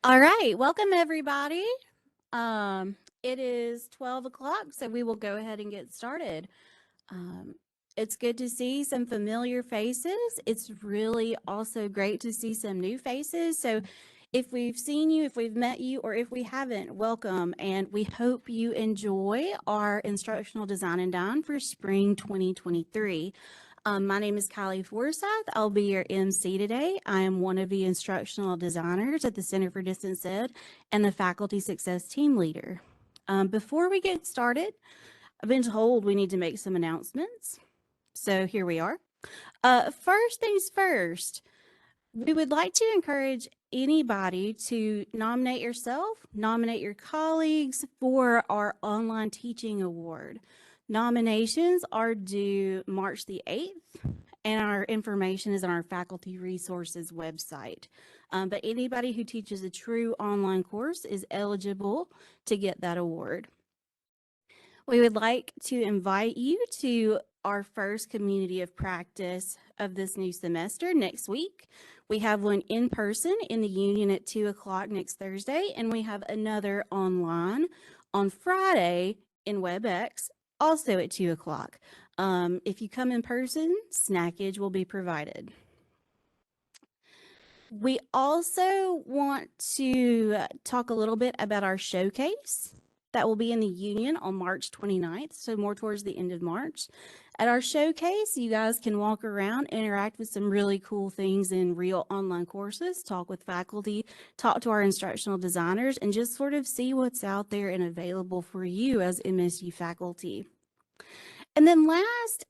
All right, welcome everybody. It is 12 o'clock, so we will go ahead and get started. Um, it's good to see some familiar faces. It's really also great to see some new faces. So if we've seen you, if we've met you, or if we haven't, welcome. And we hope you enjoy our Instructional Design and Dine for Spring 2023. My name is Kylie Forsyth. I'll be your MC today. I am one of the instructional designers at the Center for Distance Ed and the Faculty Success Team Leader. Before we get started, I've been told we need to make some announcements. So here we are. First things first, we would like to encourage anybody to nominate yourself, nominate your colleagues for our online teaching award. Nominations are due March the 8th, and our information is on our faculty resources website. But anybody who teaches a true online course is eligible to get that award. We would like to invite you to our first community of practice of this new semester next week. We have one in person in the Union at 2 o'clock next Thursday, and we have another online on Friday in WebEx, also at 2 o'clock. If you come in person, snackage will be provided. We also want to talk a little bit about our showcase that will be in the Union on March 29th, so more towards the end of March. At our showcase, you guys can walk around, interact with some really cool things in real online courses, talk with faculty, talk to our instructional designers, and just sort of see what's out there and available for you as MSU faculty. And then last,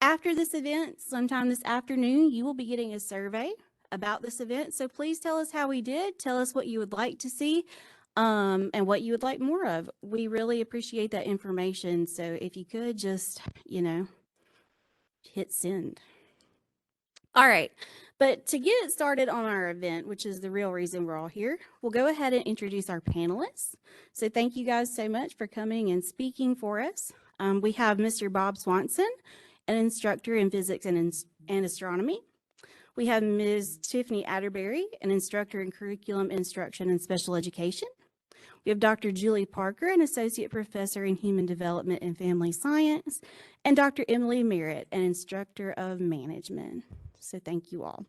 after this event, sometime this afternoon, you will be getting a survey about this event. So please tell us how we did. Tell us what you would like to see and what you would like more of. We really appreciate that information. So if you could just, hit send. All right. But to get it started on our event, which is the real reason we're all here, we'll go ahead and introduce our panelists. So thank you guys so much for coming and speaking for us. We have Mr. Bob Swanson, an instructor in physics and astronomy. We have Ms. Tiffiney Atterberry, an instructor in curriculum instruction and special education. We have Dr. Julie Parker, an associate professor in human development and family science, and Dr. Emily Marett, an instructor of management. So thank you all.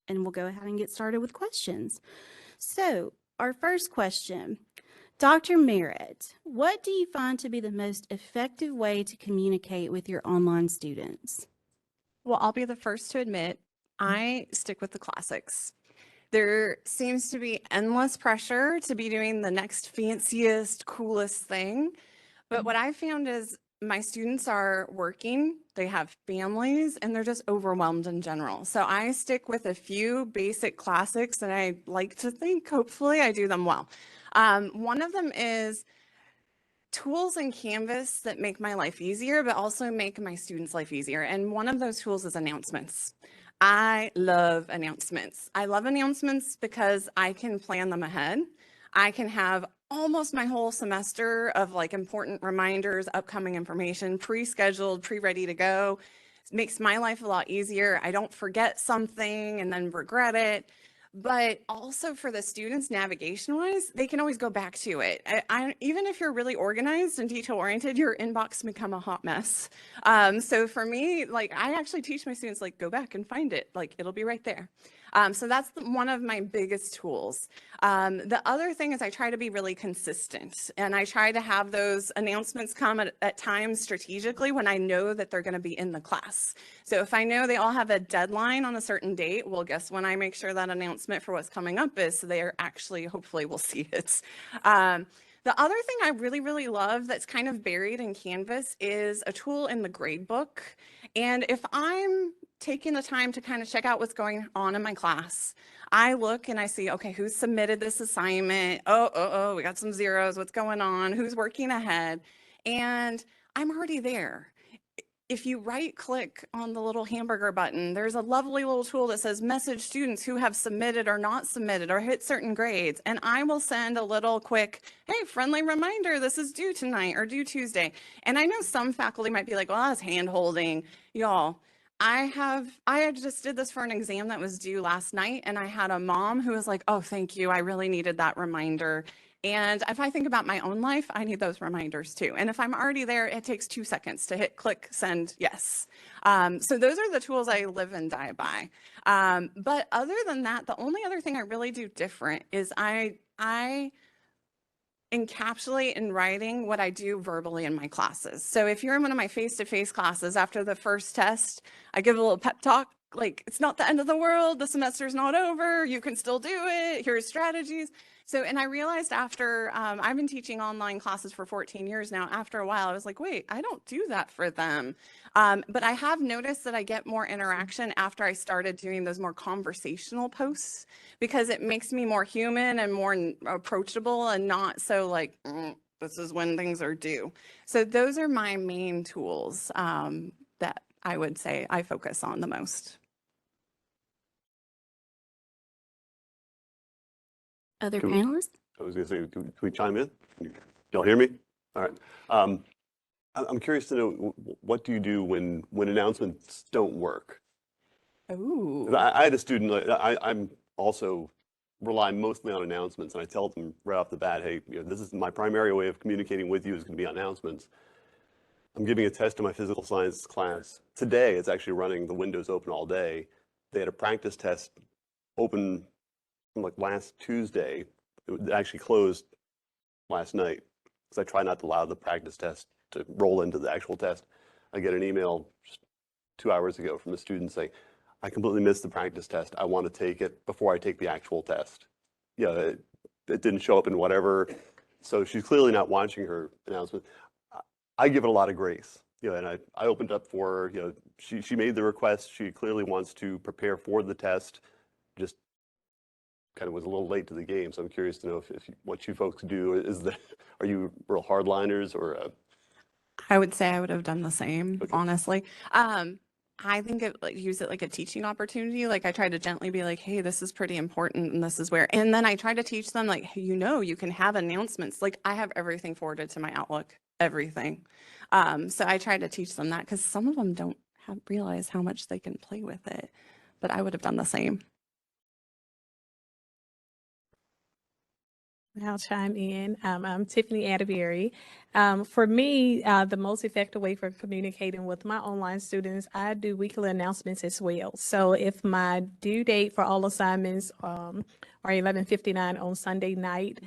And we'll go ahead and get started with questions. So our first question, Dr. Marett, what do you find to be the most effective way to communicate with your online students? Well, I'll be the first to admit, I stick with the classics. There seems to be endless pressure to be doing the next fanciest, coolest thing. But what I found is my students are working, they have families, and they're just overwhelmed in general. So I stick with a few basic classics, and I like to think, hopefully, I do them well. One of them is tools in Canvas that make my life easier, but also make my students' life easier. And one of those tools is announcements. I love announcements. I love announcements because I can plan them ahead. I can have almost my whole semester of like important reminders, upcoming information, pre-scheduled, pre-ready to go. It makes my life a lot easier. I don't forget something and then regret it. But also for the students, navigation-wise, they can always go back to it. Even if you're really organized and detail-oriented, your inbox can become a hot mess. So for me, like I actually teach my students, like go back and find it, like it'll be right there. So that's one of my biggest tools. The other thing is I try to be really consistent, and I try to have those announcements come at times strategically when I know that they're going to be in the class. So if I know they all have a deadline on a certain date, well, guess when I make sure that announcement for what's coming up is, so they are actually, hopefully will see it. The other thing I really, really love that's kind of buried in Canvas is a tool in the grade book. And if I'm taking the time to kind of check out what's going on in my class, I look and I see, okay, who's submitted this assignment? Oh, we got some zeros. What's going on? Who's working ahead? And I'm already there. If you right click on the little hamburger button, there's a lovely little tool that says message students who have submitted or not submitted or hit certain grades. And I will send a little quick, hey, friendly reminder, this is due tonight or due Tuesday. And I know some faculty might be like, well, that's hand holding. Y'all, I just did this for an exam that was due last night, and I had a mom who was like, "Oh, thank you. I really needed that reminder." And if I think about my own life, I need those reminders too. And if I'm already there, it takes 2 seconds to hit click, send, yes. So those are the tools I live and die by. But other than that, the only other thing I really do different is I encapsulate in writing what I do verbally in my classes. So if you're in one of my face-to-face classes after the first test, I give a little pep talk, like, it's not the end of the world, the semester's not over, you can still do it, here's strategies. So, and I realized after, I've been teaching online classes for 14 years now, after a while, I was like, wait, I don't do that for them. But I have noticed that I get more interaction after I started doing those more conversational posts, because it makes me more human and more approachable and not so like, this is when things are due. So those are my main tools that I would say I focus on the most. Other Can we- panelists? I was going to say, can we chime in? Can y'all hear me? All right. I'm curious to know, what do you do when announcements don't work? 'Cause Oh, I had a student, I'm also rely mostly on announcements, and I tell them right off the bat, hey, this is my primary way of communicating with you is going to be announcements. I'm giving a test to my physical science class. Today, it's actually running the windows open all day. They had a practice test open from like last Tuesday. It actually closed last night because I try not to allow the practice test to roll into the actual test. I get an email just 2 hours ago from a student saying, I completely missed the practice test. I want to take it before I take the actual test. It didn't show up in whatever. So she's clearly not watching her announcement. I give it a lot of grace. And I opened up for her. She made the request. She clearly wants to prepare for the test. Just kind of was a little late to the game. So I'm curious to know if what you folks do is that, are you real hardliners or? I would say I would have done the same, Okay. honestly. I think use it like a teaching opportunity. Like I try to gently be like, hey, this is pretty important and this is where, and then I try to teach them like, hey, you can have announcements. Like I have everything forwarded to my Outlook, everything. So I try to teach them that because some of them don't realize how much they can play with it, but I would have done the same. I'll chime in. I'm Tiffiney Atterberry. For me, the most effective way for communicating with my online students, I do weekly announcements as well. So if my due date for all assignments are 11:59 on Sunday night,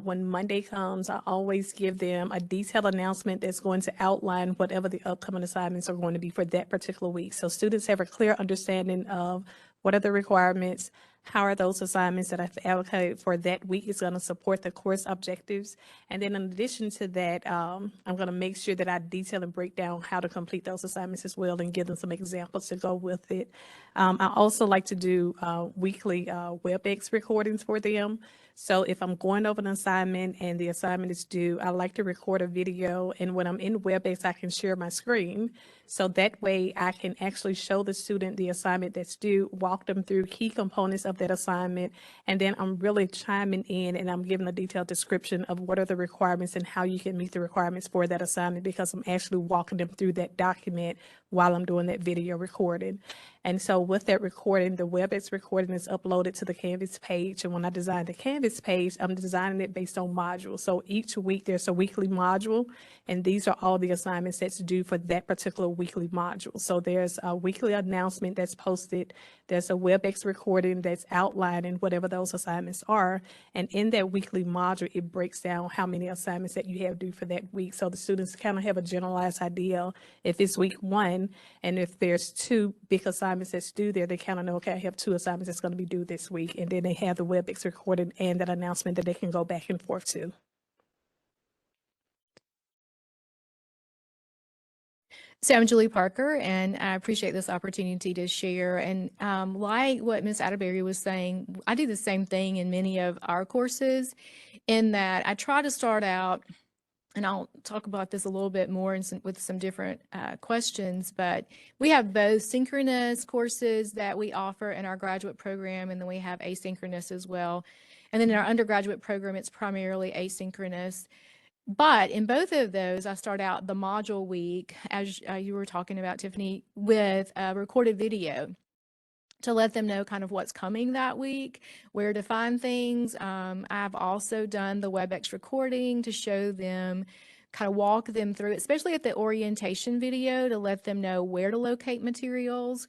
when Monday comes, I always give them a detailed announcement that's going to outline whatever the upcoming assignments are going to be for that particular week. So students have a clear understanding of what are the requirements, how are those assignments that I've allocated for that week is going to support the course objectives. And then in addition to that, I'm going to make sure that I detail and break down how to complete those assignments as well and give them some examples to go with it. I also like to do weekly WebEx recordings for them. So if I'm going over an assignment and the assignment is due, I like to record a video. And when I'm in WebEx, I can share my screen. So that way I can actually show the student the assignment that's due, walk them through key components of that assignment. And then I'm really chiming in and I'm giving a detailed description of what are the requirements and how you can meet the requirements for that assignment, because I'm actually walking them through that document while I'm doing that video recording. And so with that recording, the WebEx recording is uploaded to the Canvas page. And when I design the Canvas page, I'm designing it based on modules. So each week there's a weekly module, and these are all the assignments that's due for that particular weekly module. So there's a weekly announcement that's posted. There's a WebEx recording that's outlining whatever those assignments are. And in that weekly module, it breaks down how many assignments that you have due for that week. So the students kind of have a generalized idea if it's week 1, and if there's 2 big assignments that's due there, they kind of know, okay, I have 2 assignments that's going to be due this week. And then they have the WebEx recording and that announcement that they can go back and forth to. So I'm Julie Parker, and I appreciate this opportunity to share. And like what Ms. Atterberry was saying, I do the same thing in many of our courses, in that I try to start out, and I'll talk about this a little bit more with some different questions, but we have both synchronous courses that we offer in our graduate program, and then we have asynchronous as well. And then in our undergraduate program, it's primarily asynchronous. But in both of those, I start out the module week, as you were talking about, Tiffany, with a recorded video to let them know kind of what's coming that week, where to find things. I've also done the WebEx recording to show them, kind of walk them through it, especially at the orientation video, to let them know where to locate materials.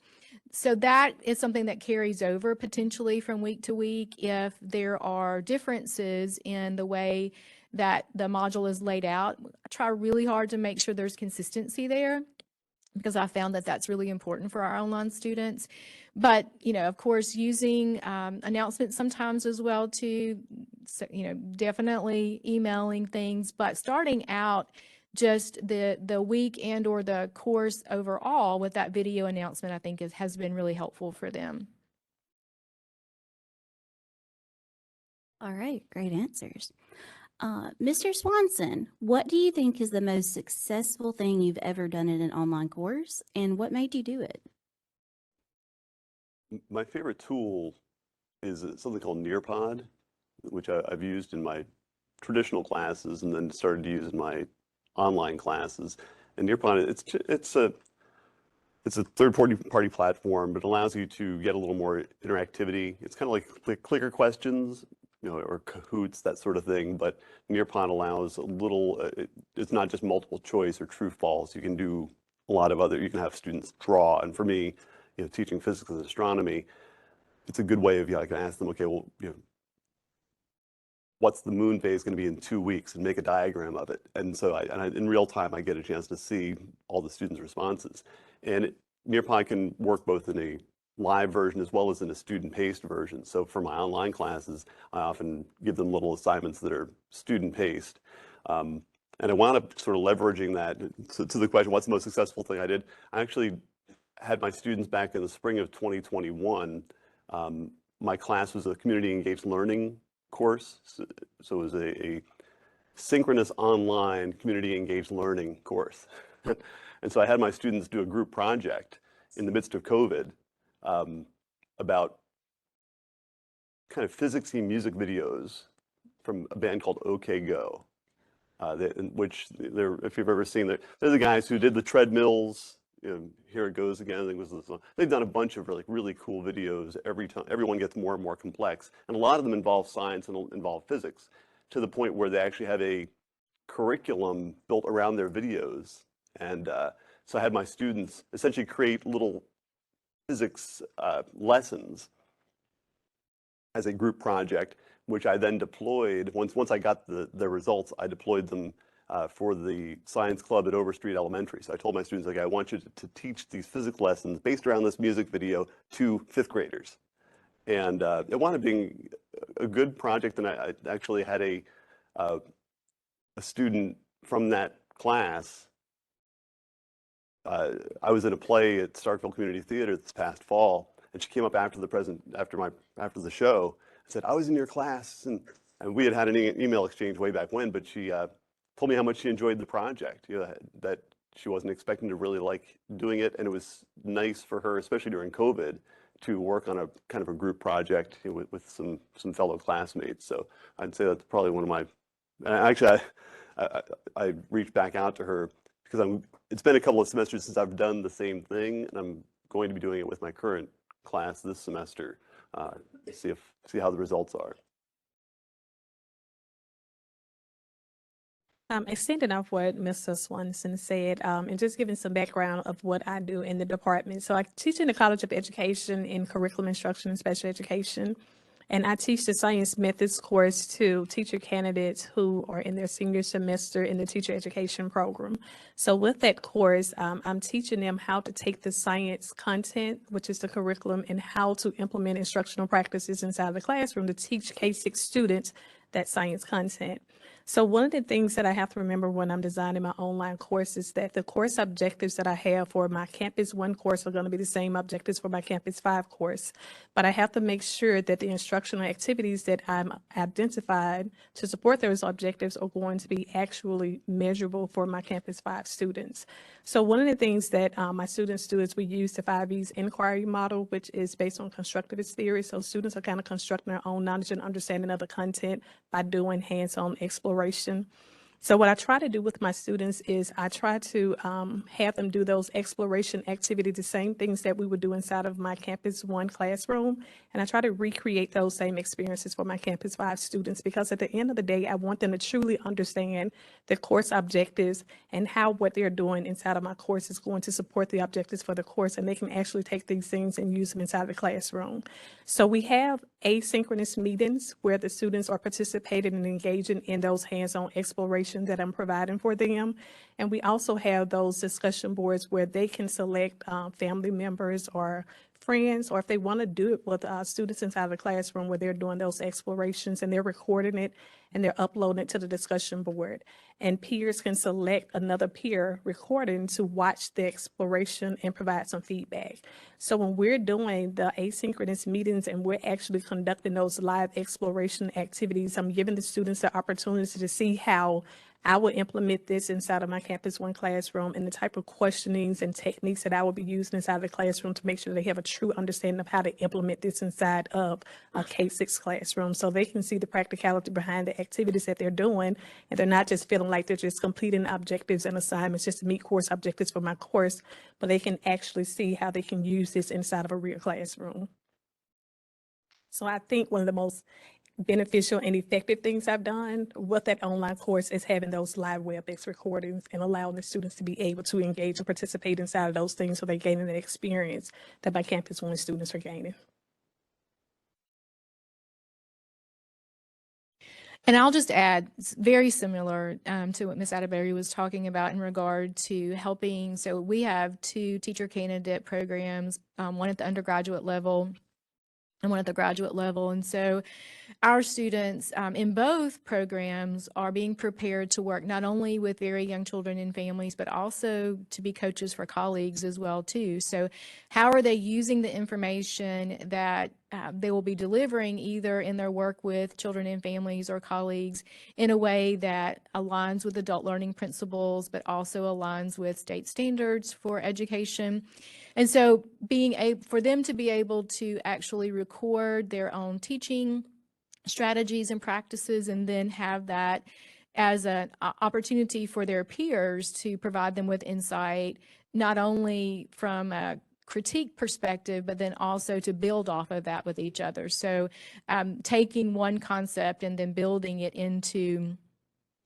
So that is something that carries over potentially from week to week if there are differences in the way that the module is laid out. I try really hard to make sure there's consistency there, because I found that that's really important for our online students. But, of course, using announcements sometimes as well too, so, definitely emailing things, but starting out just the week and or the course overall with that video announcement, I think has been really helpful for them. All right, great answers. Mr. Swanson, what do you think is the most successful thing you've ever done in an online course, and what made you do it? My favorite tool is something called Nearpod, which I've used in my traditional classes and then started to use in my online classes. And Nearpod, it's a third-party platform, but it allows you to get a little more interactivity. It's kind of like clicker questions, or Kahoots, that sort of thing. But Nearpod allows a little. It's not just multiple choice or true false. You can do a lot of other. You can have students draw, and for me, teaching physics and astronomy, it's a good way of I can ask them, okay, well, what's the moon phase going to be in 2 weeks, and make a diagram of it. And so in real time, I get a chance to see all the students' responses. And Nearpod can work both in a live version as well as in a student-paced version. So for my online classes, I often give them little assignments that are student-paced. And I wound up sort of leveraging that to the question, what's the most successful thing I did? I actually had my students back in the spring of 2021. My class was a community engaged learning course. So it was a synchronous online community engaged learning course. And so I had my students do a group project in the midst of COVID about kind of physicsy music videos from a band called OK Go, if you've ever seen they're the guys who did the treadmills. Here it goes again. I think it was this one. They've done a bunch of really cool videos. Every time, everyone gets more and more complex, and a lot of them involve science and involve physics, to the point where they actually have a curriculum built around their videos. And so I had my students essentially create little physics lessons as a group project, which I then deployed. Once I got the results, I deployed them for the science club at Overstreet Elementary. So I told my students, I want you to teach these physics lessons based around this music video to 5th graders. And it wound up being a good project. And I actually had a student from that class. I was in a play at Starkville Community Theater this past fall, and she came up after the show and said, I was in your class, and we had an email exchange way back when, but she told me how much she enjoyed the project, that she wasn't expecting to really like doing it, and it was nice for her, especially during COVID, to work on a kind of a group project with some fellow classmates. So I'd say that's probably one of my. Actually, I reached back out to her because it's been a couple of semesters since I've done the same thing, and I'm going to be doing it with my current class this semester. See how the results are. Extending off what Mr. Swanson said, and just giving some background of what I do in the department. So I teach in the College of Education in Curriculum Instruction and Special Education, and I teach the Science Methods course to teacher candidates who are in their senior semester in the teacher education program. So with that course, I'm teaching them how to take the science content, which is the curriculum, and how to implement instructional practices inside the classroom to teach K-6 students that science content. So one of the things that I have to remember when I'm designing my online course is that the course objectives that I have for my Campus 1 course are going to be the same objectives for my Campus 5 course. But I have to make sure that the instructional activities that I'm identified to support those objectives are going to be actually measurable for my Campus 5 students. So one of the things that my students do is we use the 5E's inquiry model, which is based on constructivist theory. So students are kind of constructing their own knowledge and understanding of the content by doing hands-on exploration. So what I try to do with my students is I try to have them do those exploration activities, the same things that we would do inside of my Campus One classroom. And I try to recreate those same experiences for my Campus Five students, because at the end of the day, I want them to truly understand the course objectives and how what they're doing inside of my course is going to support the objectives for the course, and they can actually take these things and use them inside the classroom. So we have asynchronous meetings where the students are participating and engaging in those hands-on explorations that I'm providing for them. And we also have those discussion boards where they can select family members or friends, or if they want to do it with students inside the classroom where they're doing those explorations and they're recording it and they're uploading it to the discussion board. And peers can select another peer recording to watch the exploration and provide some feedback. So when we're doing the asynchronous meetings and we're actually conducting those live exploration activities, I'm giving the students the opportunity to see how I will implement this inside of my Campus One classroom and the type of questionings and techniques that I will be using inside the classroom to make sure they have a true understanding of how to implement this inside of a K-6 classroom, so they can see the practicality behind the activities that they're doing, and they're not just feeling like they're just completing objectives and assignments just to meet course objectives for my course, but they can actually see how they can use this inside of a real classroom. So I think one of the most beneficial and effective things I've done with that online course is having those live WebEx recordings and allowing the students to be able to engage and participate inside of those things, so they're gaining the experience that my Campus One students are gaining. And I'll just add, it's very similar to what Ms. Atterberry was talking about in regard to helping. So we have 2 teacher candidate programs, one at the undergraduate level and one at the graduate level. And so our students in both programs are being prepared to work not only with very young children and families, but also to be coaches for colleagues as well too. So how are they using the information that they will be delivering either in their work with children and families or colleagues in a way that aligns with adult learning principles, but also aligns with state standards for education? And so for them to be able to actually record their own teaching strategies and practices, and then have that as an opportunity for their peers to provide them with insight, not only from a critique perspective, but then also to build off of that with each other. So taking one concept and then building it into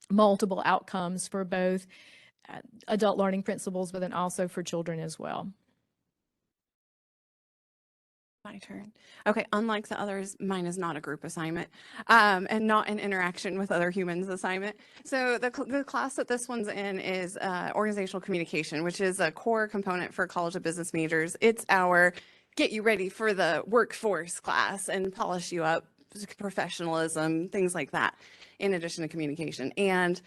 multiple outcomes for both adult learning principles, but then also for children as well. My turn. Okay, unlike the others, mine is not a group assignment and not an interaction with other humans assignment. So the class that this one's in is organizational communication, which is a core component for College of Business majors. It's our get you ready for the workforce class and polish you up, professionalism, things like that, in addition to communication. And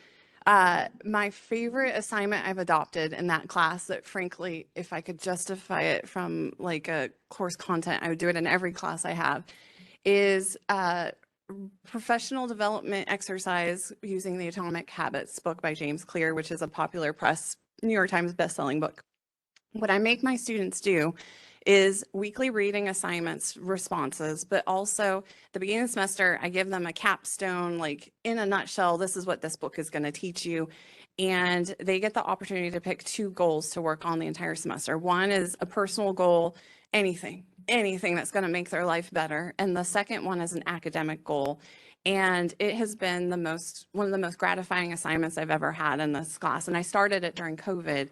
my favorite assignment I've adopted in that class, that frankly, if I could justify it from like a course content, I would do it in every class I have, is professional development exercise using the Atomic Habits book by James Clear, which is a popular press New York Times bestselling book. What I make my students do is weekly reading assignments, responses, but also at the beginning of the semester, I give them a capstone, like in a nutshell, this is what this book is going to teach you. And they get the opportunity to pick 2 goals to work on the entire semester. One is a personal goal, anything that's going to make their life better. And the second one is an academic goal. And it has been one of the most gratifying assignments I've ever had in this class. And I started it during COVID.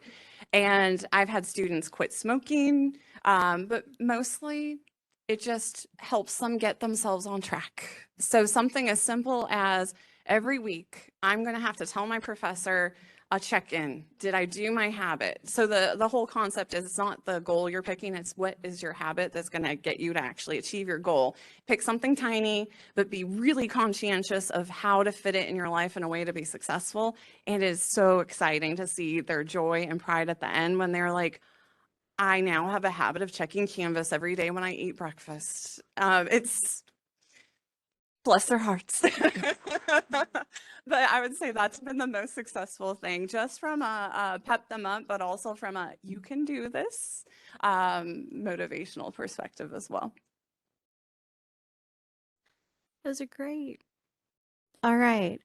And I've had students quit smoking, but mostly it just helps them get themselves on track. So something as simple as every week, I'm going to have to tell my professor a check-in. Did I do my habit? So the whole concept is, it's not the goal you're picking, it's what is your habit that's going to get you to actually achieve your goal. Pick something tiny, but be really conscientious of how to fit it in your life in a way to be successful. And it is so exciting to see their joy and pride at the end when they're like, I now have a habit of checking Canvas every day when I eat breakfast. It's bless their hearts. But I would say that's been the most successful thing, just from a pep them up, but also from a you can do this motivational perspective as well. Those are great. All right.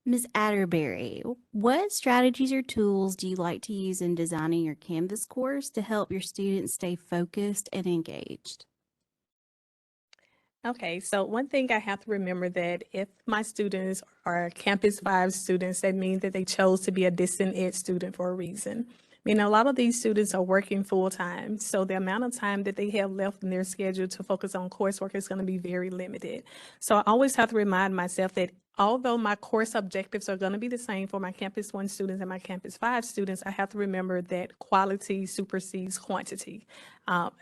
Ms. Atterberry, what strategies or tools do you like to use in designing your Canvas course to help your students stay focused and engaged? Okay, so one thing I have to remember that if my students are Campus 5 students, that means that they chose to be a distant ed student for a reason. I mean, a lot of these students are working full-time, so the amount of time that they have left in their schedule to focus on coursework is going to be very limited. So I always have to remind myself that although my course objectives are going to be the same for my Campus 1 students and my Campus 5 students, I have to remember that quality supersedes quantity.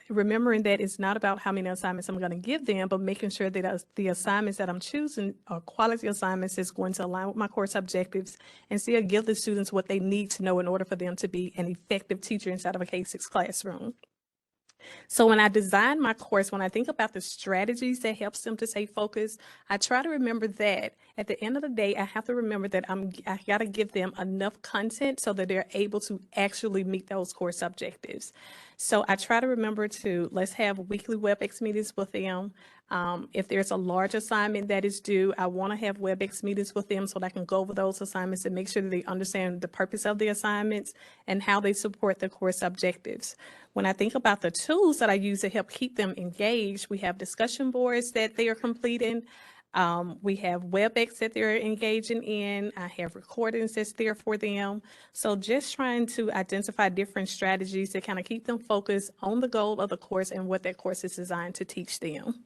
Remembering that it's not about how many assignments I'm going to give them, but making sure that the assignments that I'm choosing are quality assignments that's going to align with my course objectives and still give the students what they need to know in order for them to be an effective teacher inside of a K-6 classroom. So when I design my course, when I think about the strategies that helps them to stay focused, I try to remember that at the end of the day, I have to remember that I got to give them enough content so that they're able to actually meet those course objectives. So I try to remember to let's have weekly WebEx meetings with them. If there's a large assignment that is due, I want to have WebEx meetings with them so that I can go over those assignments and make sure that they understand the purpose of the assignments and how they support the course objectives. When I think about the tools that I use to help keep them engaged, we have discussion boards that they are completing. We have WebEx that they're engaging in. I have recordings that's there for them. So just trying to identify different strategies to kind of keep them focused on the goal of the course and what that course is designed to teach them.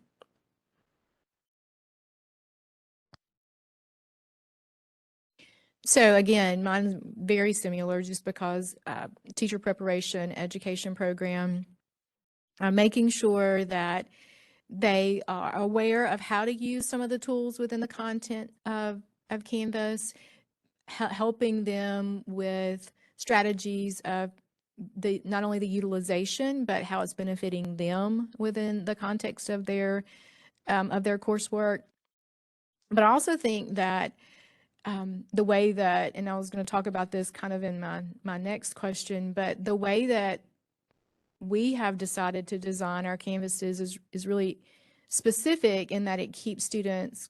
So again, mine's very similar just because teacher preparation, education program, making sure that they are aware of how to use some of the tools within the content of Canvas, helping them with strategies of not only the utilization, but how it's benefiting them within the context of their coursework. But I also think that the way that, and I was going to talk about this kind of in my next question, but the way that we have decided to design our canvases is really specific in that it keeps students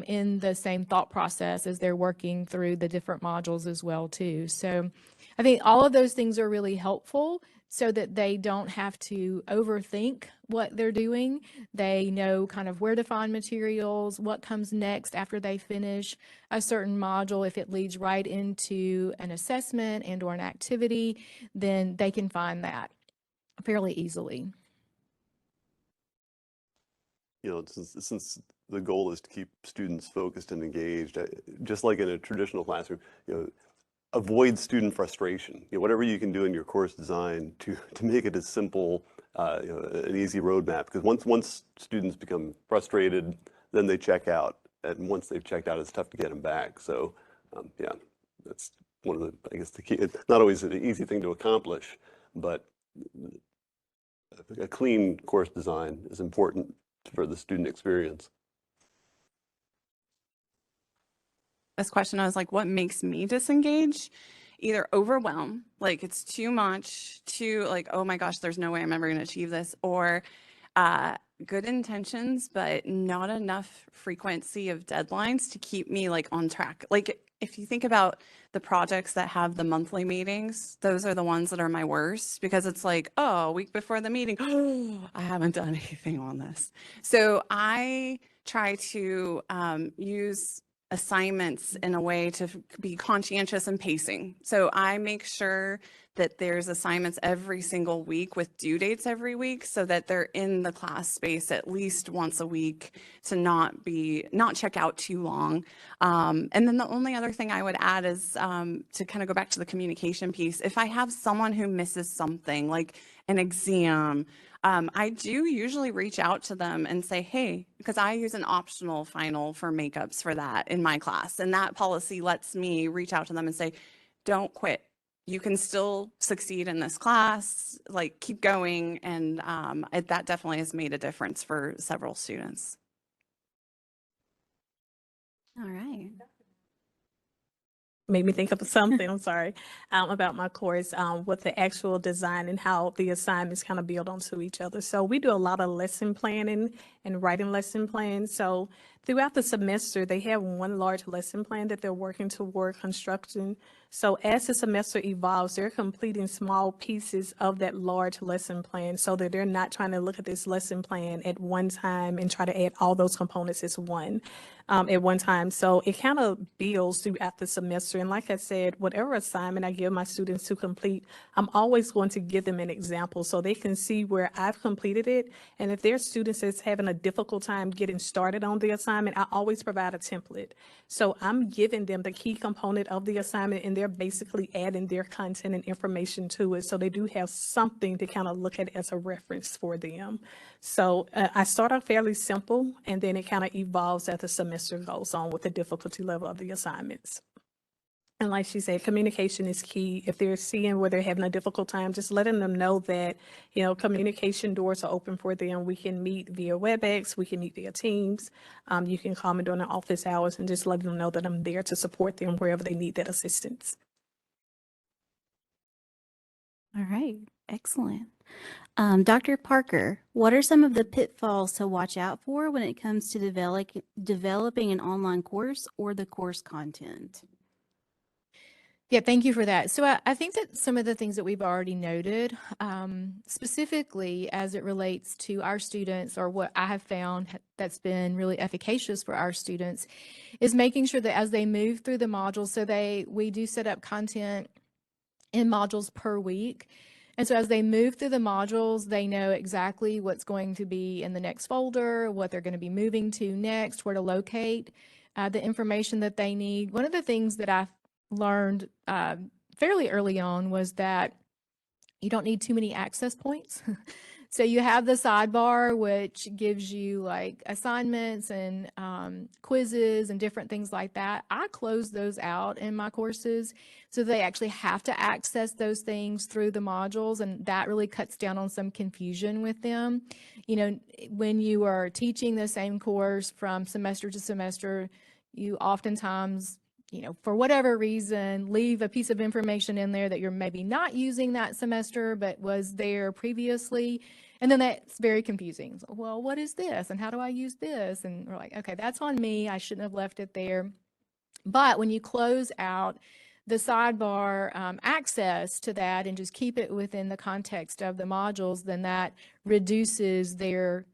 in the same thought process as they're working through the different modules as well too. So I think all of those things are really helpful so that they don't have to overthink what they're doing. They know kind of where to find materials, what comes next after they finish a certain module. If it leads right into an assessment and or an activity, then they can find that fairly easily. You know, since the goal is to keep students focused and engaged, just like in a traditional classroom, you know, avoid student frustration. You know, whatever you can do in your course design to make it as simple, you know, an easy roadmap. Because once students become frustrated, then they check out, and once they've checked out, it's tough to get them back. So, yeah, that's one of the, I guess, the key. It's not always an easy thing to accomplish, but a clean course design is important for the student experience. This question, I was like, what makes me disengage? Either overwhelm, like it's too much, too like, oh my gosh, there's no way I'm ever going to achieve this, or good intentions, but not enough frequency of deadlines to keep me like on track. Like if you think about the projects that have the monthly meetings, those are the ones that are my worst because it's like, oh, a week before the meeting, oh, I haven't done anything on this. So I try to use assignments in a way to be conscientious and pacing. So I make sure that there's assignments every single week with due dates every week so that they're in the class space at least once a week to not check out too long. And then the only other thing I would add is to kind of go back to the communication piece. If I have someone who misses something like an exam, I do usually reach out to them and say, hey, because I use an optional final for makeups for that in my class. And that policy lets me reach out to them and say, don't quit. You can still succeed in this class, like keep going. And that definitely has made a difference for several students. All right. Made me think of something, I'm sorry, about my course with the actual design and how the assignments kind of build onto each other. So we do a lot of lesson planning and writing lesson plans. So throughout the semester, they have one large lesson plan that they're working toward construction. So as the semester evolves, they're completing small pieces of that large lesson plan so that they're not trying to look at this lesson plan at one time and try to add all those components as one at one time. So it kind of builds throughout the semester. And like I said, whatever assignment I give my students to complete, I'm always going to give them an example so they can see where I've completed it. And if their students is having a difficult time getting started on the assignment, I always provide a template. So I'm giving them the key component of the assignment, and they're basically adding their content and information to it. So they do have something to kind of look at as a reference for them. So I start out fairly simple, and then it kind of evolves as the semester goes on with the difficulty level of the assignments. And like she said, communication is key. If they're seeing where they're having a difficult time, just letting them know that, you know, communication doors are open for them. We can meet via WebEx, we can meet via Teams. You can call me during the office hours and just let them know that I'm there to support them wherever they need that assistance. All right, excellent. Dr. Parker, what are some of the pitfalls to watch out for when it comes to developing an online course or the course content? Yeah, thank you for that. So I think that some of the things that we've already noted, specifically as it relates to our students, or what I have found that's been really efficacious for our students, is making sure that as they move through the modules, so we do set up content in modules per week. And so as they move through the modules, they know exactly what's going to be in the next folder, what they're going to be moving to next, where to locate the information that they need. One of the things that I learned fairly early on was that you don't need too many access points. So you have the sidebar, which gives you like assignments and quizzes and different things like that. I close those out in my courses so they actually have to access those things through the modules, and that really cuts down on some confusion with them. You know, when you are teaching the same course from semester to semester, you oftentimes, you know, for whatever reason, leave a piece of information in there that you're maybe not using that semester, but was there previously. And then that's very confusing. So, well, what is this? And how do I use this? And we're like, okay, that's on me. I shouldn't have left it there. But when you close out the sidebar access to that and just keep it within the context of the modules, then that reduces their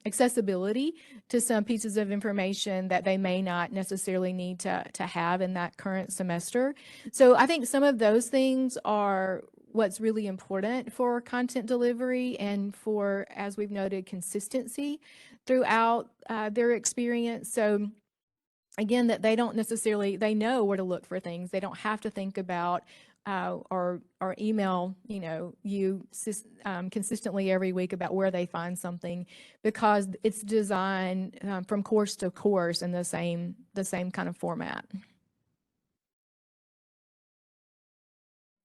accessibility to some pieces of information that they may not necessarily need to have in that current semester. So I think some of those things are what's really important for content delivery and for, as we've noted, consistency throughout their experience. So again, that they don't necessarily, they know where to look for things. They don't have to think about or email, you know, consistently every week about where they find something, because it's designed from course to course in the same kind of format.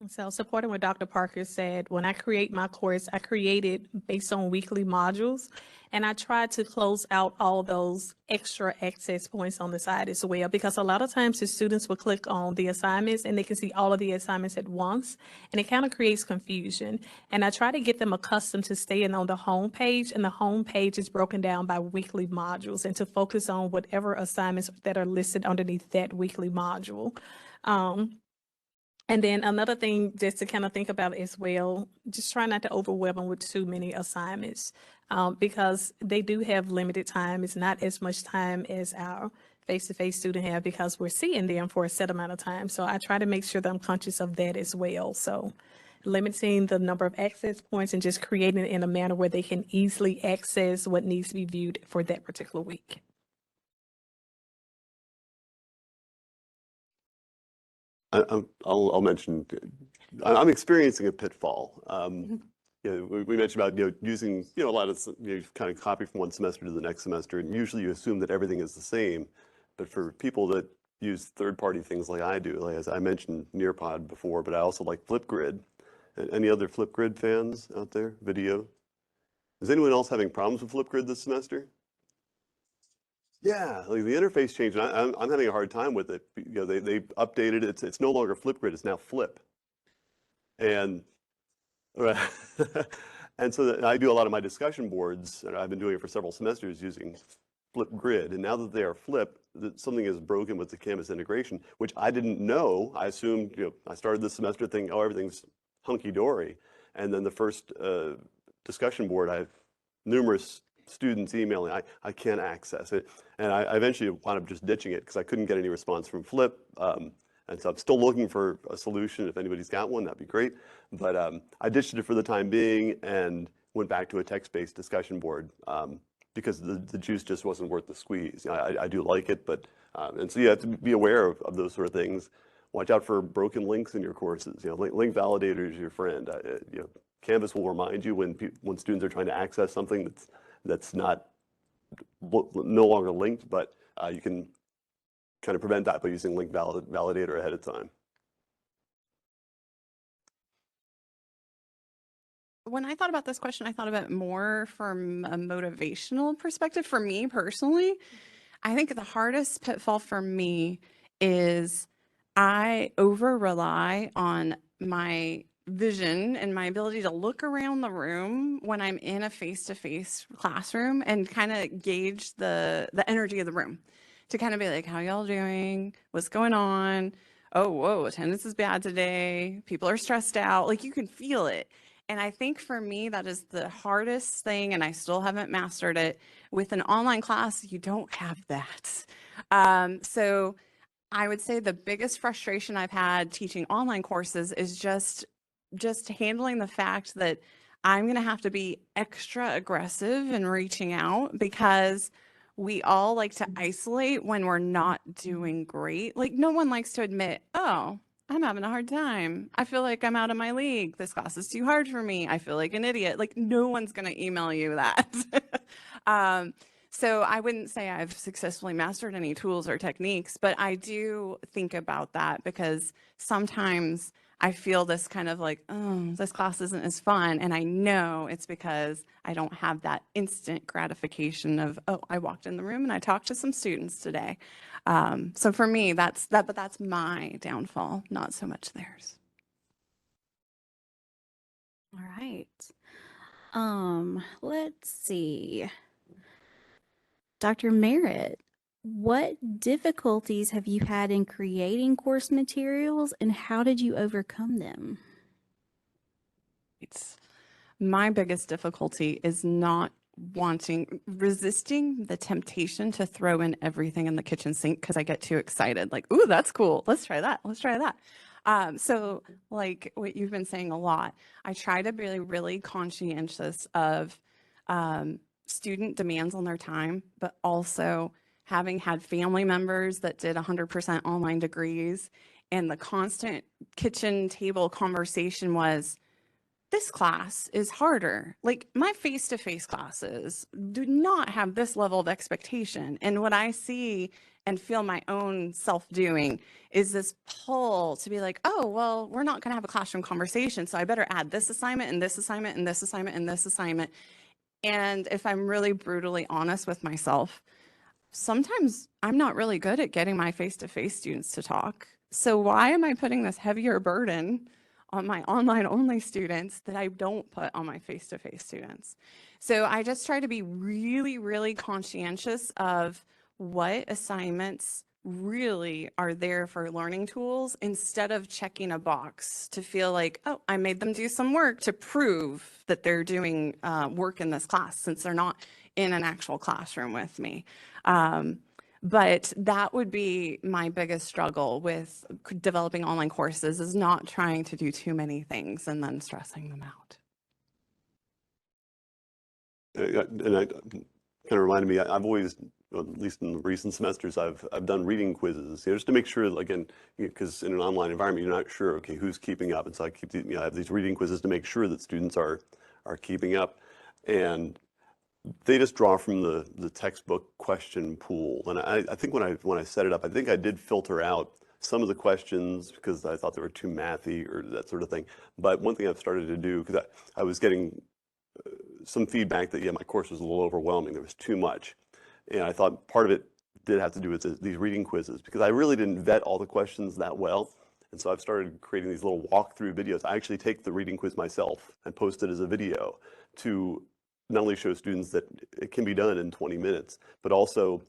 So supporting what Dr. Parker said, when I create my course, I create it based on weekly modules, and I try to close out all those extra access points on the side as well, because a lot of times the students will click on the assignments and they can see all of the assignments at once, and it kind of creates confusion. And I try to get them accustomed to staying on the home page, and the home page is broken down by weekly modules, and to focus on whatever assignments that are listed underneath that weekly module. And then another thing just to kind of think about as well, just try not to overwhelm them with too many assignments, because they do have limited time. It's not as much time as our face-to-face student have, because we're seeing them for a set amount of time. So I try to make sure that I'm conscious of that as well. So limiting the number of access points and just creating it in a manner where they can easily access what needs to be viewed for that particular week. I'll mention, I'm experiencing a pitfall. You know, we mentioned about, using, a lot of, kind of copy from one semester to the next semester, and usually you assume that everything is the same. But for people that use third-party things like I do, like as I mentioned Nearpod before, but I also like Flipgrid. Any other Flipgrid fans out there? Video? Is anyone else having problems with Flipgrid this semester? Yeah, like the interface changed, and I'm having a hard time with it. They updated it. It's no longer Flipgrid. It's now Flip. And and so I do a lot of my discussion boards, and I've been doing it for several semesters using flip grid. And now that they are flipped, that something is broken with the Canvas integration, which I didn't know. I assumed, I started this semester thinking, oh, everything's hunky-dory. And then the first discussion board, I have numerous students emailing, I can't access it. And I eventually wound up just ditching it because I couldn't get any response from Flip. And so I'm still looking for a solution. If anybody's got one, that'd be great. But I ditched it for the time being and went back to a text-based discussion board because the juice just wasn't worth the squeeze. I do like it, but, and so you have to be aware of those sort of things. Watch out for broken links in your courses. Link validator is your friend. Canvas will remind you when students are trying to access something that's no longer linked, but you can kind of prevent that by using link validator ahead of time. When I thought about this question, I thought about it more from a motivational perspective. For me personally, I think the hardest pitfall for me is I over rely on my vision and my ability to look around the room when I'm in a face-to-face classroom and kind of gauge the energy of the room, to kind of be like, how y'all doing? What's going on? Oh, whoa, attendance is bad today. People are stressed out. Like, you can feel it. And I think for me, that is the hardest thing, and I still haven't mastered it. With an online class, you don't have that. So I would say the biggest frustration I've had teaching online courses is just handling the fact that I'm going to have to be extra aggressive in reaching out, because we all like to isolate when we're not doing great. Like, no one likes to admit, oh, I'm having a hard time. I feel like I'm out of my league. This class is too hard for me. I feel like an idiot. Like, no one's going to email you that. So I wouldn't say I've successfully mastered any tools or techniques, but I do think about that because sometimes I feel this kind of like, oh, this class isn't as fun. And I know it's because I don't have that instant gratification of, oh, I walked in the room and I talked to some students today. So for me, but that's my downfall, not so much theirs. All right. Let's see. Dr. Marett, what difficulties have you had in creating course materials and how did you overcome them? My biggest difficulty is resisting the temptation to throw in everything in the kitchen sink because I get too excited. Like, ooh, that's cool. Let's try that. Let's try that. So like what you've been saying a lot, I try to be really, really conscientious of student demands on their time, but also having had family members that did 100% online degrees, and the constant kitchen table conversation was, this class is harder. Like, my face-to-face classes do not have this level of expectation. And what I see and feel my own self doing is this pull to be like, oh, well, we're not going to have a classroom conversation, so I better add this assignment and this assignment and this assignment and this assignment. And if I'm really brutally honest with myself, sometimes I'm not really good at getting my face-to-face students to talk. So why am I putting this heavier burden on my online only students that I don't put on my face-to-face students? So I just try to be really, really conscientious of what assignments really are there for learning tools, instead of checking a box to feel like, oh, I made them do some work to prove that they're doing work in this class, since they're not in an actual classroom with me. But that would be my biggest struggle with developing online courses, is not trying to do too many things and then stressing them out. And that kind of reminded me, I've always, at least in the recent semesters, I've done reading quizzes, just to make sure, again, because in an online environment, you're not sure, okay, who's keeping up. And so I have these reading quizzes to make sure that students are keeping up. And they just draw from the textbook question pool. And I think when I set it up, I think I did filter out some of the questions because I thought they were too mathy or that sort of thing. But one thing I've started to do, because I was getting some feedback that, yeah, my course was a little overwhelming. There was too much. And I thought part of it did have to do with these reading quizzes, because I really didn't vet all the questions that well. And so I've started creating these little walkthrough videos. I actually take the reading quiz myself and post it as a video to not only show students that it can be done in 20 minutes, but also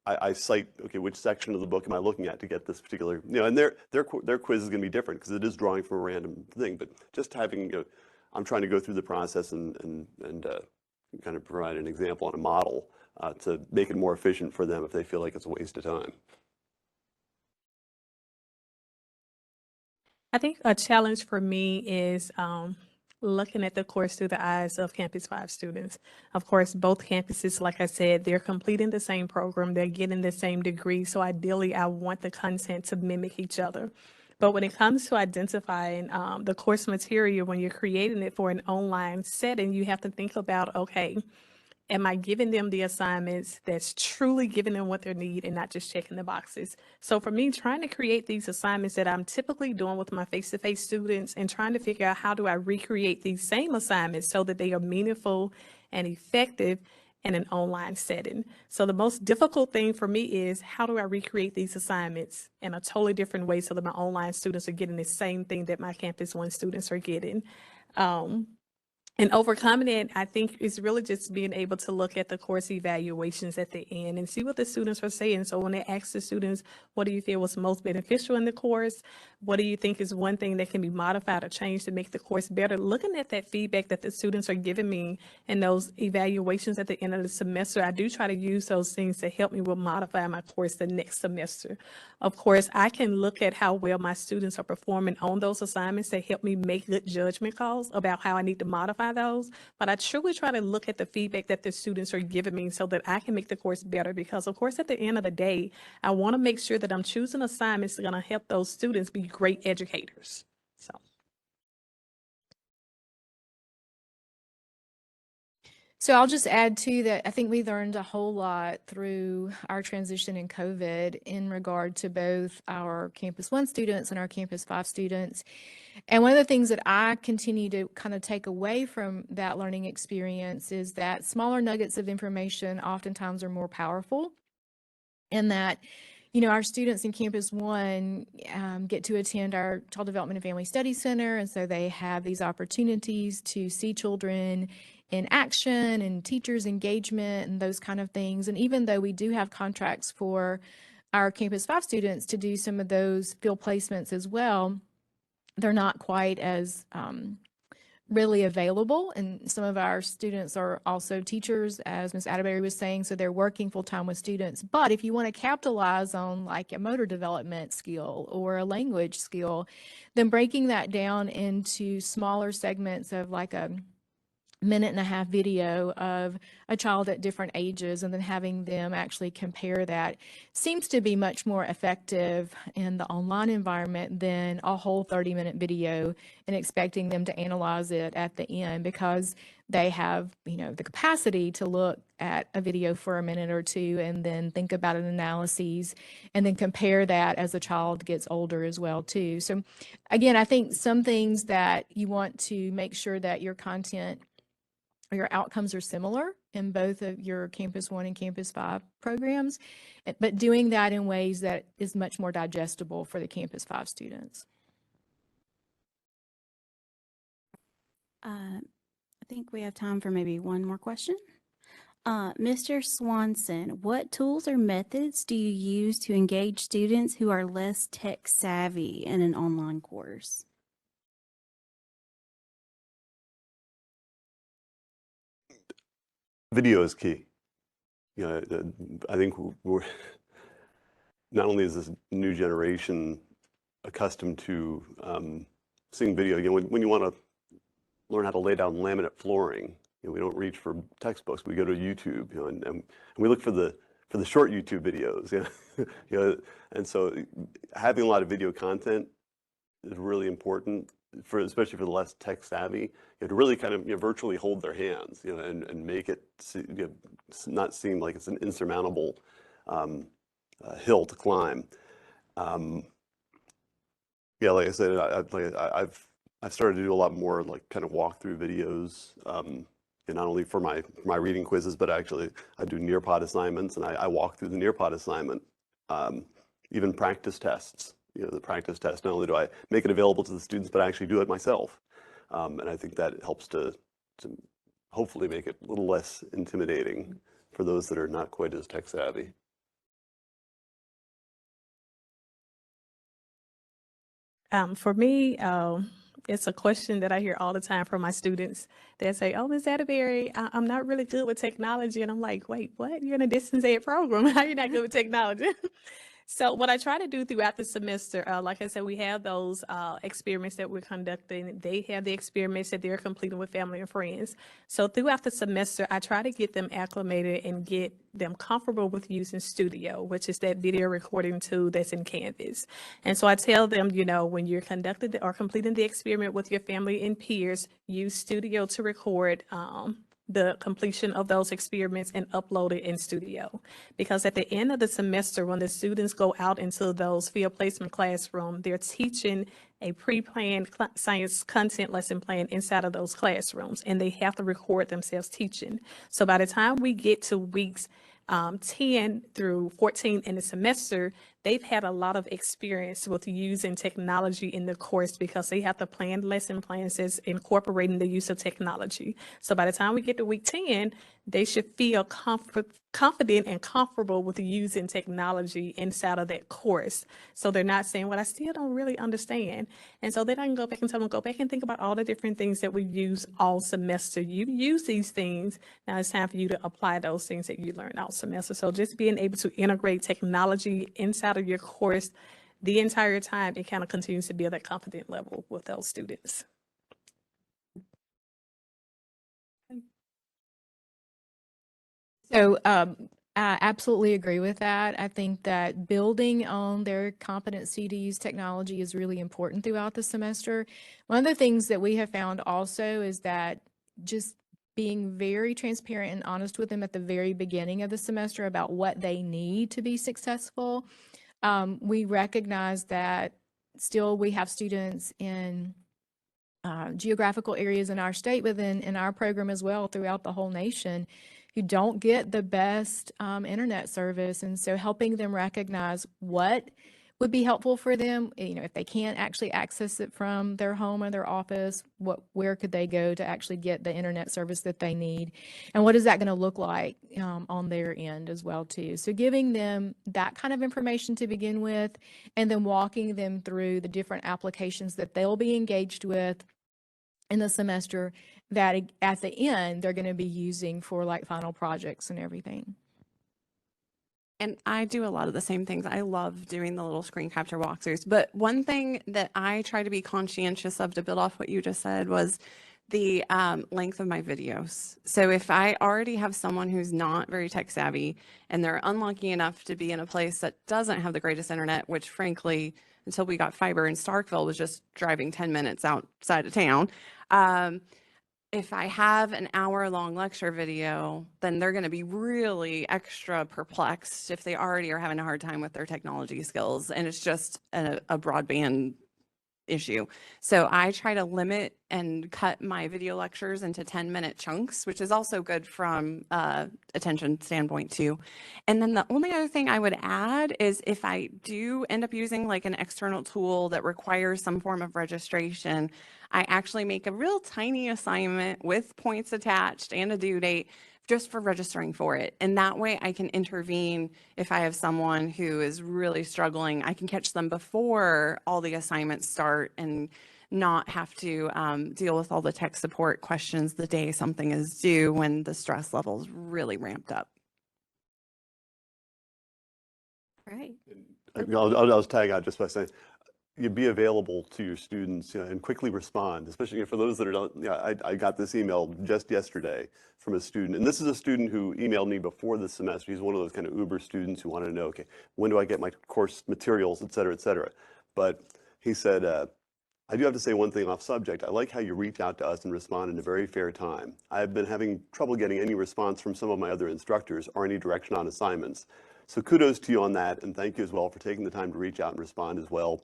I cite, okay, which section of the book am I looking at to get this particular, and their quiz is going to be different because it is drawing from a random thing, but just having, I'm trying to go through the process and kind of provide an example and a model to make it more efficient for them if they feel like it's a waste of time. I think a challenge for me is looking at the course through the eyes of Campus 5 students. Of course, both campuses, like I said, they're completing the same program, they're getting the same degree, so ideally I want the content to mimic each other. But when it comes to identifying the course material, when you're creating it for an online setting, you have to think about, okay, am I giving them the assignments that's truly giving them what they need and not just checking the boxes? So for me, trying to create these assignments that I'm typically doing with my face-to-face students and trying to figure out how do I recreate these same assignments so that they are meaningful and effective in an online setting. So the most difficult thing for me is how do I recreate these assignments in a totally different way so that my online students are getting the same thing that my Campus 1 students are getting. And overcoming it, I think, is really just being able to look at the course evaluations at the end and see what the students are saying. So when they ask the students, what do you feel was most beneficial in the course? What do you think is one thing that can be modified or changed to make the course better? Looking at that feedback that the students are giving me and those evaluations at the end of the semester, I do try to use those things to help me with modifying my course the next semester. Of course, I can look at how well my students are performing on those assignments to help me make good judgment calls about how I need to modify those. But I truly try to look at the feedback that the students are giving me so that I can make the course better. Because of course, at the end of the day, I want to make sure that I'm choosing assignments that are going to help those students be great educators. So. So I'll just add to that. I think we learned a whole lot through our transition in COVID in regard to both our Campus 1 students and our Campus 5 students. And one of the things that I continue to kind of take away from that learning experience is that smaller nuggets of information oftentimes are more powerful, and that, our students in Campus 1 get to attend our Child Development and Family Studies Center, and so they have these opportunities to see children in action and teachers' engagement and those kind of things. And even though we do have contracts for our Campus 5 students to do some of those field placements as well, they're not quite as really available. And some of our students are also teachers, as Ms. Atterberry was saying, so they're working full-time with students. But if you want to capitalize on like a motor development skill or a language skill, then breaking that down into smaller segments of like a minute-and-a-half video of a child at different ages and then having them actually compare that seems to be much more effective in the online environment than a whole 30-minute video and expecting them to analyze it at the end, because they have, the capacity to look at a video for a minute or two and then think about an analyses and then compare that as the child gets older as well too. So again, I think some things that you want to make sure that your content or your outcomes are similar in both of your Campus 1 and Campus 5 programs, but doing that in ways that is much more digestible for the Campus 5 students. I think we have time for maybe one more question. Mr. Swanson, what tools or methods do you use to engage students who are less tech savvy in an online course? Video is key. I think we're not only is this new generation accustomed to seeing video. When you want to learn how to lay down laminate flooring, we don't reach for textbooks. We go to YouTube, and we look for the short YouTube videos. And so having a lot of video content is really important especially for the less tech savvy, to really kind of virtually hold their hands, and make it not seem like it's an insurmountable hill to climb. Yeah, like I said, I've started to do a lot more like kind of walkthrough videos, and not only for my reading quizzes, but actually I do Nearpod assignments, and I walk through the Nearpod assignment, even practice tests. The practice test, not only do I make it available to the students, but I actually do it myself. And I think that helps to hopefully make it a little less intimidating for those that are not quite as tech savvy. For me, it's a question that I hear all the time from my students. They say, "Oh, Ms. Atterberry, I'm not really good with technology." And I'm like, "Wait, what? You're in a distance ed program. How are you not good with technology?" So what I try to do throughout the semester, like I said, we have those experiments that we're conducting. They have the experiments that they're completing with family and friends. So throughout the semester, I try to get them acclimated and get them comfortable with using Studio, which is that video recording tool that's in Canvas. And so I tell them, you know, when you're conducting or completing the experiment with your family and peers, use Studio to record the completion of those experiments and upload it in Studio. Because at the end of the semester, when the students go out into those field placement classroom, they're teaching a pre-planned science content lesson plan inside of those classrooms, and they have to record themselves teaching. So by the time we get to weeks 10 through 14 in the semester, they've had a lot of experience with using technology in the course because they have to plan lesson plans as incorporating the use of technology. So by the time we get to week 10, they should feel confident and comfortable with using technology inside of that course. So they're not saying, well, I still don't really understand. And so then I can go back and tell them, go back and think about all the different things that we use all semester. You use these things. Now it's time for you to apply those things that you learned all semester. So just being able to integrate technology inside of your course the entire time, it kind of continues to build that confident level with those students. So I absolutely agree with that. I think that building on their competency to use technology is really important throughout the semester. One of the things that we have found also is that just being very transparent and honest with them at the very beginning of the semester about what they need to be successful. We recognize that still we have students in geographical areas in our state, but then in our program as well throughout the whole nation, who don't get the best internet service. And so helping them recognize what would be helpful for them, you know, if they can't actually access it from their home or their office, where could they go to actually get the internet service that they need? And what is that going to look like on their end as well too? So giving them that kind of information to begin with, and then walking them through the different applications that they'll be engaged with in the semester that at the end they're going to be using for like final projects and everything. And I do a lot of the same things. I love doing the little screen capture walkthroughs. But one thing that I try to be conscientious of, to build off what you just said, was the length of my videos. So if I already have someone who's not very tech savvy and they're unlucky enough to be in a place that doesn't have the greatest internet, which frankly, until we got fiber in Starkville, was just driving 10 minutes outside of town. If I have an hour-long lecture video, then they're going to be really extra perplexed if they already are having a hard time with their technology skills, and it's just a broadband issue. So I try to limit and cut my video lectures into 10-minute chunks, which is also good from attention standpoint too. And then the only other thing I would add is if I do end up using like an external tool that requires some form of registration, I actually make a real tiny assignment with points attached and a due date just for registering for it. And that way I can intervene if I have someone who is really struggling. I can catch them before all the assignments start and not have to deal with all the tech support questions the day something is due when the stress level's really ramped up. Right. I'll tag out just by saying, you be available to your students, you know, and quickly respond, especially for those that are, you know, I got this email just yesterday from a student, and this is a student who emailed me before the semester. He's one of those kind of Uber students who wanted to know, okay, when do I get my course materials, et cetera, et cetera. But he said, I do have to say one thing off subject. I like how you reach out to us and respond in a very fair time. I've been having trouble getting any response from some of my other instructors or any direction on assignments. So kudos to you on that, and thank you as well for taking the time to reach out and respond as well.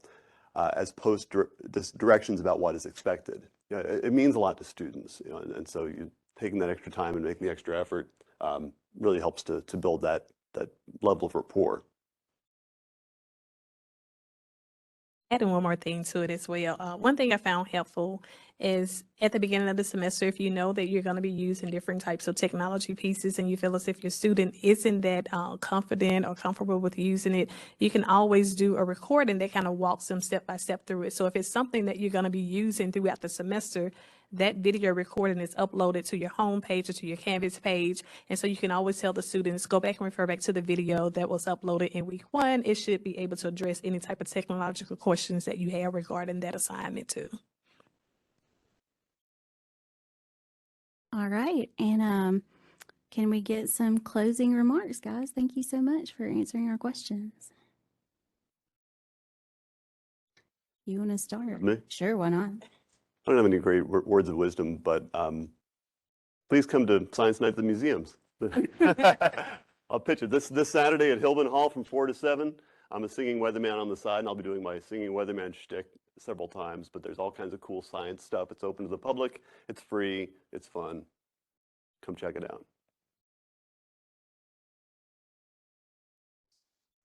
As directions about what is expected. You know, it means a lot to students, you know, and so you taking that extra time and making the extra effort really helps to build that level of rapport. adding one more thing to it as well. One thing I found helpful is at the beginning of the semester, if you know that you're going to be using different types of technology pieces and you feel as if your student isn't that confident or comfortable with using it, you can always do a recording that kind of walks them step by step through it. So if it's something that you're going to be using throughout the semester, that video recording is uploaded to your home page or to your Canvas page. And so you can always tell the students, go back and refer back to the video that was uploaded in week 1. It should be able to address any type of technological questions that you have regarding that assignment too. All right. And can we get some closing remarks, guys? Thank you so much for answering our questions. You want to start? Me? Sure, why not? I don't have any great words of wisdom, but please come to Science Night at the museums. I'll pitch it this Saturday at Hillman Hall from 4 to 7. I'm a singing weatherman on the side, and I'll be doing my singing weatherman shtick several times, but there's all kinds of cool science stuff. It's open to the public. It's free. It's fun. Come check it out.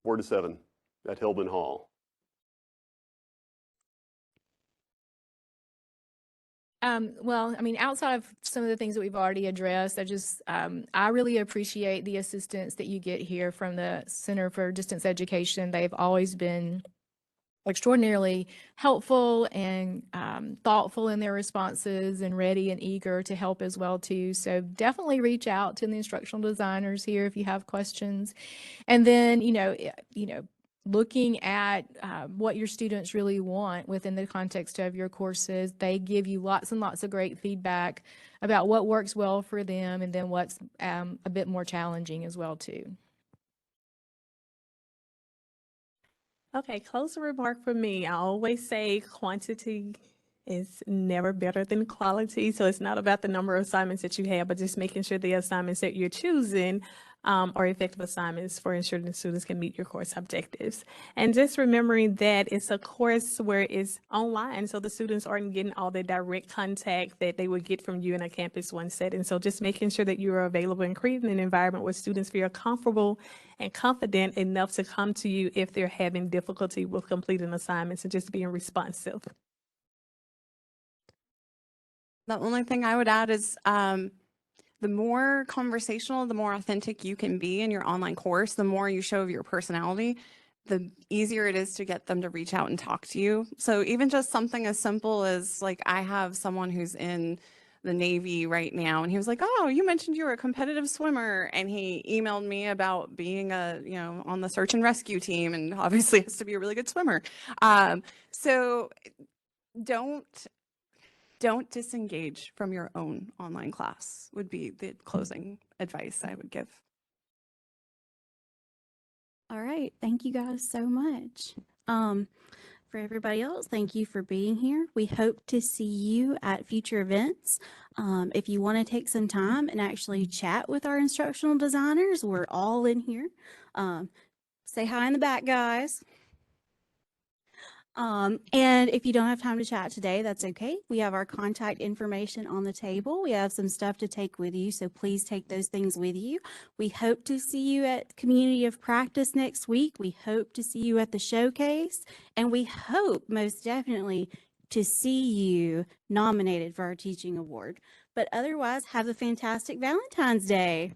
4 to 7 at Hillman Hall. Well, I mean, outside of some of the things that we've already addressed, I really appreciate the assistance that you get here from the Center for Distance Education. They've always been extraordinarily helpful and thoughtful in their responses and ready and eager to help as well too. So definitely reach out to the instructional designers here if you have questions. And then, looking at what your students really want within the context of your courses, they give you lots and lots of great feedback about what works well for them and then what's a bit more challenging as well too. Okay, closing remark for me. I always say quantity is never better than quality. So it's not about the number of assignments that you have, but just making sure the assignments that you're choosing are effective assignments for ensuring the students can meet your course objectives. And just remembering that it's a course where it's online, so the students aren't getting all the direct contact that they would get from you in a Campus One setting. So just making sure that you are available and creating an environment where students feel comfortable and confident enough to come to you if they're having difficulty with completing assignments and just being responsive. The only thing I would add is the more conversational, the more authentic you can be in your online course, the more you show of your personality, the easier it is to get them to reach out and talk to you. So even just something as simple as like, I have someone who's in the Navy right now, and he was like, oh, you mentioned you were a competitive swimmer. And he emailed me about being on the search and rescue team, and obviously has to be a really good swimmer. So don't disengage from your own online class would be the closing advice I would give. All right. Thank you guys so much. For everybody else, thank you for being here. We hope to see you at future events. If you want to take some time and actually chat with our instructional designers, we're all in here. Say hi in the back, guys. And if you don't have time to chat today, that's okay. We have our contact information on the table. We have some stuff to take with you, so please take those things with you. We hope to see you at Community of Practice next week. We hope to see you at the showcase, and we hope most definitely to see you nominated for our teaching award. But otherwise, have a fantastic Valentine's Day.